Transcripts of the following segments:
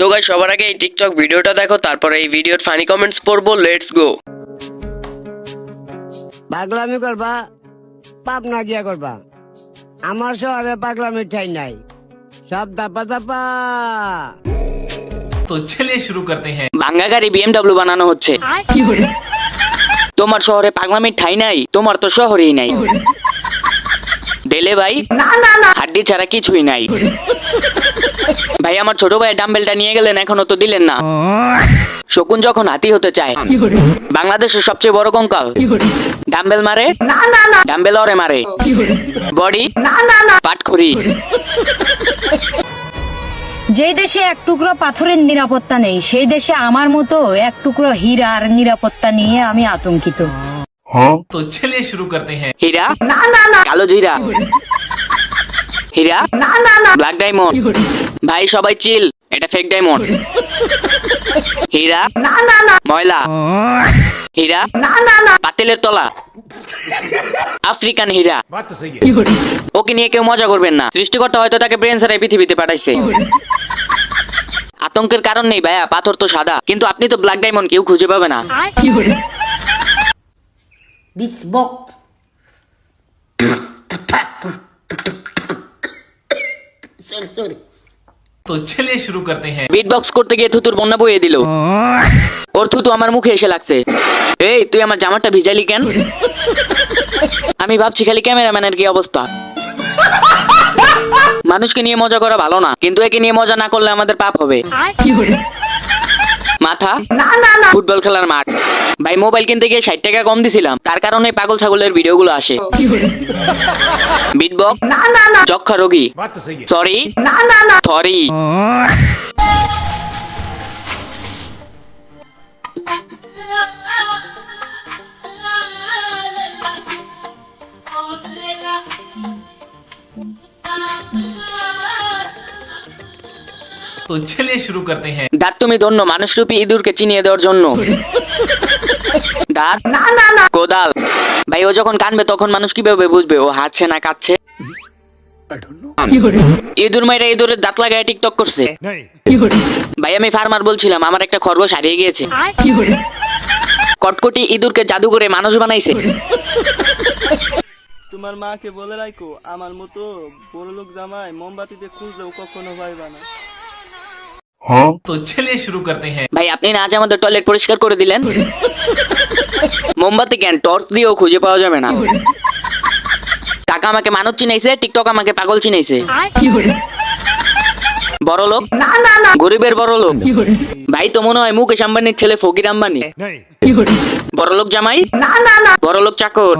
তো গাইস সবার আগে এই টিকটক ভিডিওটা দেখো, তারপরে এই ভিডিওর ফানি কমেন্টস পড়বো। Let's go. পাগলামি করবা, পাপ না গিয়া করবা। আমার শহরে পাগলামি ঠাই নাই, সব দাপা দাপা। तो चलिए शुरू करते हैं। ভাঙ্গা গাড়ি BMW বানানো হচ্ছে। তোমার শহরে পাগলামির ঠাই নাই, তোমার তো শহরেই নাই। দেলে ভাই হাড্ডি ছাড়া কিছুই নাই। ভাই আমার ছোট ভাই ডাম্বেলটা নিয়ে গেলেন, এখনো তো দিলেন না। শকুন যখন হাতি হতে চায়, বাংলাদেশের সবচেয়ে বড় কঙ্কাল ডাম্বেল মারে, ডাম্বেল ওরে মারে, বডি পাটখড়ি। যেই দেশে এক টুকরো পাথরের নিরাপত্তা নেই, সেই দেশে আমার মতো এক টুকরো হীরার নিরাপত্তা নিয়ে আমি আতঙ্কিত। तो चलिए शुरू करते हैं। হীরা কালো জিরা, হীরা ব্ল্যাক ডায়মন্ড। ভাই সবাই চিল, এটা ফেক ডায়মন্ড। হীরা ময়লা, হীরা পাতিলের তলা, আফ্রিকান হীরা। ওকে নিয়ে কেউ মজা করবেন না, সৃষ্টিকর্তা হয়তো তাকে ব্রেন ছাড়াই পৃথিবীতে পাঠাইছে। আতঙ্কের কারণ নেই ভাইয়া, পাথর তো সাদা, কিন্তু আপনি তো ব্ল্যাক ডায়মন্ড কেউ খুঁজে পাবে না। तो चलिए शुरू करते हैं। বিট বক্স করতে গিয়ে থুতুর বন্যা বইয়ে দিল। ওর থুতু আমার মুখে এসে লাগছে। এই তুই আমার জামাটা ভিজালি কেন? আমি ভাবছি খালি ক্যামেরাম্যানের কি অবস্থা। মানুষকে নিয়ে মজা করা ভালো না, কিন্তু একে নিয়ে মজা না করলে আমাদের পাপ হবে। মাথা ফুটবল খেলার মাঠ। ভাই মোবাইল কিনতে গিয়ে 60 টাকা কম দিছিলাম, তার কারণে পাগল ছাগলের ভিডিওগুলো আসে। বিটবক্স যক্ষা রোগী, সরি সরি। तो चलिए शुरू करते हैं। দাঁত তুমি ধন্য মানুষরূপী ইঁদুরকে চিনিয়ে দেওয়ার জন্য। দাঁত কোদাল। ভাই ও যখন কানবে তখন মানুষ কিভাবে বুঝবে ও হাসছে না কাঁদছে? ইঁদুর মাইরা ইঁদুরের দাঁত লাগায় টিকটক করছে। ভাই আমি ফার্মার বলছিলাম, আমার একটা খরগোশ হারিয়ে গিয়েছে। কটকটি ইঁদুরকে জাদু করে মানুষ বানাইছে। তোমার মাকে বলে রাখো, আমার মতো বড়লোক জামাই মোমবাতিতে খুঁজলেও কখনো পাইবা না। तो चलिए शुरू करते हैं। ভাই আপনি না আজ আমাদের টয়লেট পরিষ্কার করে দিলেন। মোমবাতি কেন, টর্চ দিয়েও খুঁজে পাওয়া যাবে না। টাকা আমাকে মানুষ চিনাইছে, টিকটক আমাকে পাগল চিনাইছে। বড় লোক গরিবের বড় লোক। ভাই তো মনে হয় মুকেশ আম্বানির ছেলে ফকির আম্বানি। বড় লোক জামাই, বড় লোক চাকর।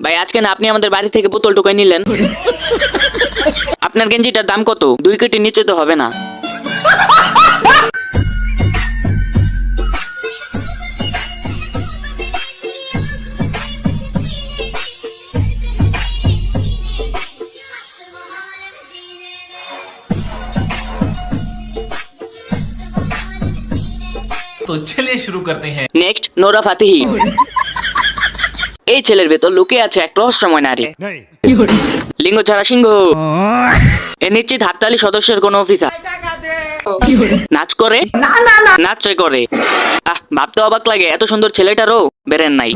ভাই আজকে না আপনি আমাদের বাড়ি থেকে বোতল টোকাই নিলেন। আপনার গেঞ্জিটার দাম কত? 2 কোটির নিচে তো হবে না। तो चलिए शुरू करते हैं। Next Nora Fatehi. এই ছেলের ভেতর লুকিয়ে আছে এক রহস্যময় নারী। লিঙ্গ ছাড়া সিংহ। এ নিশ্চিত হাততালি সদস্যের কোন অফিসার। নাচ করে নাচরে করে। ভাবতে অবাক লাগে, এত সুন্দর ছেলেটারও বেরেন নাই।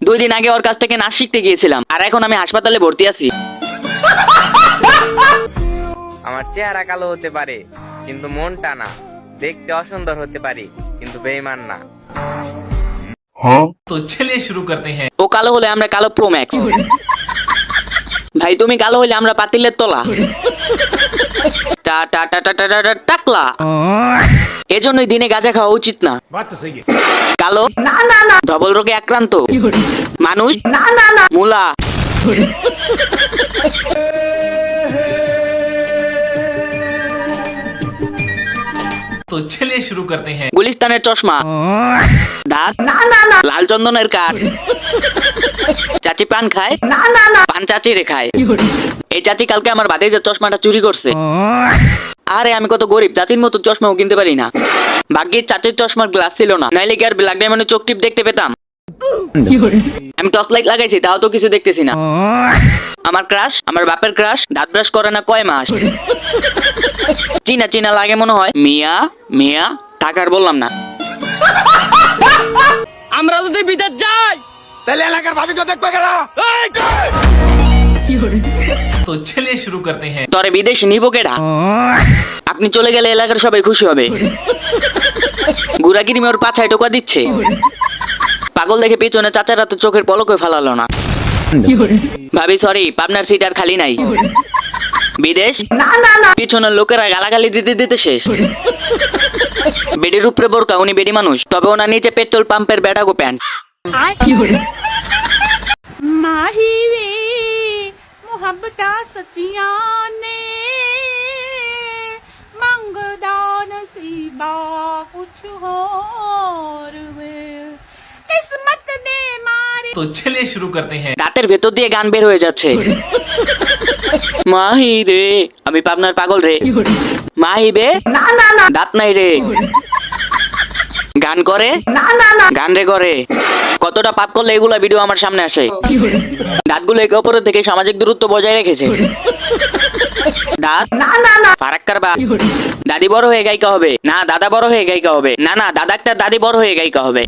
2 দিন আগে ওর কাছ থেকে নাচ শিখতে গিয়েছিলাম, আর এখন আমি হাসপাতালে ভর্তি আছি। আমার চেহারা কালো হতে পারে কিন্তু মনটা না। দেখতে অসুন্দর হতে পারি কিন্তু বেঈমান না। तो चलिए शुरू करते हैं। ও কালো হলে আমরা কালো প্রো ম্যাক্স। ভাই তুমি কালো হলে আমরা পাতিলের তলা। টা টা টা টা টা টা টাকলা। এজন্যই দিনে গাঁজা খাওয়া উচিত না। কালো ধবল রোগে আক্রান্ত মানুষ মুলা। तो चलिए शुरू करते हैं। গুলিস্তানের চশমা, দাঁত লাল চন্দনের কাঠ। চাচি পান খায়, পান চাচি রে খায়। এই চাচি কালকে আমার ভাতিজার চশমাটা চুরি করছে। আরে আমি কত গরিব, চাচির মতো চশমাও কিনতে পারি না। ভাগ্যের চাচির চশমার গ্লাস ছিল না, নাইলে কি আর ব্ল্যাক ডায়মন্ডের চোখ টিপ দেখতে পেতাম। আমি টর্চ লাইট লাগাইছি, তাও তো কিছু দেখতেছি না। আমার ক্রাশ, আমার বাপের ক্রাশ দাঁত ব্রাশ করে না কয় মাস। চিনা চিনা লাগে মনে হয়। মিয়া মিয়া টাকার বললাম না। আমরা যদি বিদেশ যাই তাহলে এলাকার ভাবি তো দেখবে কেন? तो चलिए शुरू करते हैं। তরে বিদেশ নিব কেডা? আপনি চলে গেলে এলাকার সবাই খুশি হবে। গুড়াগিরি ওর পাছায় টোকা দিচ্ছে। পাগল দেখে পিছনে চাচারা তো চোখের পলকে ফেলালো না। ভাবি সরি, পাবনার সিট আর খালি নাই। বিদেশ পিছনের লোকেরা গালাগালি দিতে দিতে শেষ। বেডির উপরে বোরকা, উনি বেডি মানুষ, তবে ওনার নিচে পেট্রোল পাম্পের ব্যাটাগো প্যান্ট। ਮਾਹੀ ਵੇ ਮੁਹੱਬਤਾਂ ਸੱਚੀਆਂ ਨੇ ਮੰਗਦਾ ਨਸੀਬਾ ਕੁਛ ਹੋਰ ਵੇ ਕਿਸਮਤ ਦੇ ਮਾਰੇ तो चलिए शुरू करते हैं। দাঁতের ভেতর দিয়ে গান বের হয়ে যাচ্ছে। মাহি রে, আমি পাবনার পাগল রে। মাহি বে, দাঁত নাই রে। গান করে, গান রে করে। কতটা পাপ করলে এগুলা ভিডিও আমার সামনে আসে। দাঁতগুলো একে অপরের থেকে সামাজিক দূরত্ব বজায় রেখেছে। দাঁত ফারাক্কার বা দাদি বড় হয়ে গায়িকা হবে না, দাদা বড় হয়ে গায়িকা হবে না, না দাদা একটা দাদি বড় হয়ে গায়িকা হবে।